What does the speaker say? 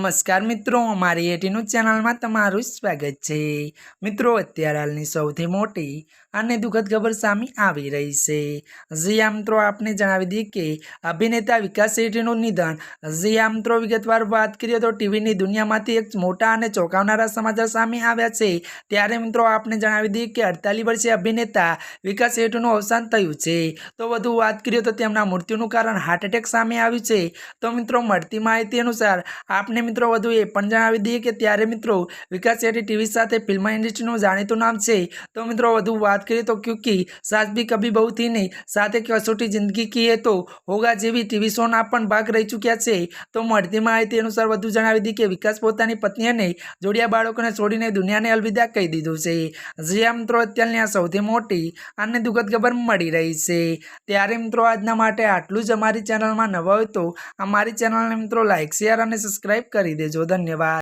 नमस्कार मित्रों, अमारी एटीन्यू चैनल में तमारुं स्वागत है। मित्रों, अत्यारे हालनी सौथी मोटी અને દુઃખદ ખબર સામે આવી રહી છે। જી આ મિત્રો આપને જણાવી દઈએ કે અભિનેતા વિકાસ શેટ્ટીનું નિધન। જી આ મિત્રો વિગતવાર વાત કરીએ તો ટીવીની દુનિયામાંથી એક મોટા અને ચોંકાવનારા સમાચાર સામે આવ્યા છે। ત્યારે મિત્રો આપને જણાવી દઈએ કે 48 વર્ષીય અભિનેતા વિકાસ શેટ્ટીનું અવસાન થયું છે। તો વધુ વાત કરીએ તો તેમના મૃત્યુનું કારણ હાર્ટ એટેક સામે આવ્યું છે। તો મિત્રો મળતી માહિતી અનુસાર आपने मित्रों વધુ એ પણ જણાવી દઈએ કે ત્યારે મિત્રો વિકાસ શેટ્ટી ટીવી સાથે ફિલ્મ ઇન્ડસ્ટ્રીનું જાણીતું નામ છે। તો મિત્રો વધુ વાત કરીએ तो क्योंकि सास भी कभी बहू थी नहीं साथ कसौटी जिंदगी की है तो होगा जेवी टीवी शो ना पण भाग रही चुक्या है। तो મળતી માહિતી અનુસાર વધુ જણાવી દી કે વિકાસ પોતાની પત્ની અને જોડિયા બાળકોને છોડીને દુનિયાને અલવિદા કહી દીધું છે। જે આ મિત્રો અત્યારની આ સૌથી મોટી અને દુઃખદ ખબર મળી રહી છે। ત્યારે મિત્રો આજના માટે આટલું જ। અમારી ચેનલમાં નવા હોય તો અમારી ચેનલને મિત્રો લાઈક શેર અને સબસ્ક્રાઇબ કરી દેજો। ધન્યવાદ।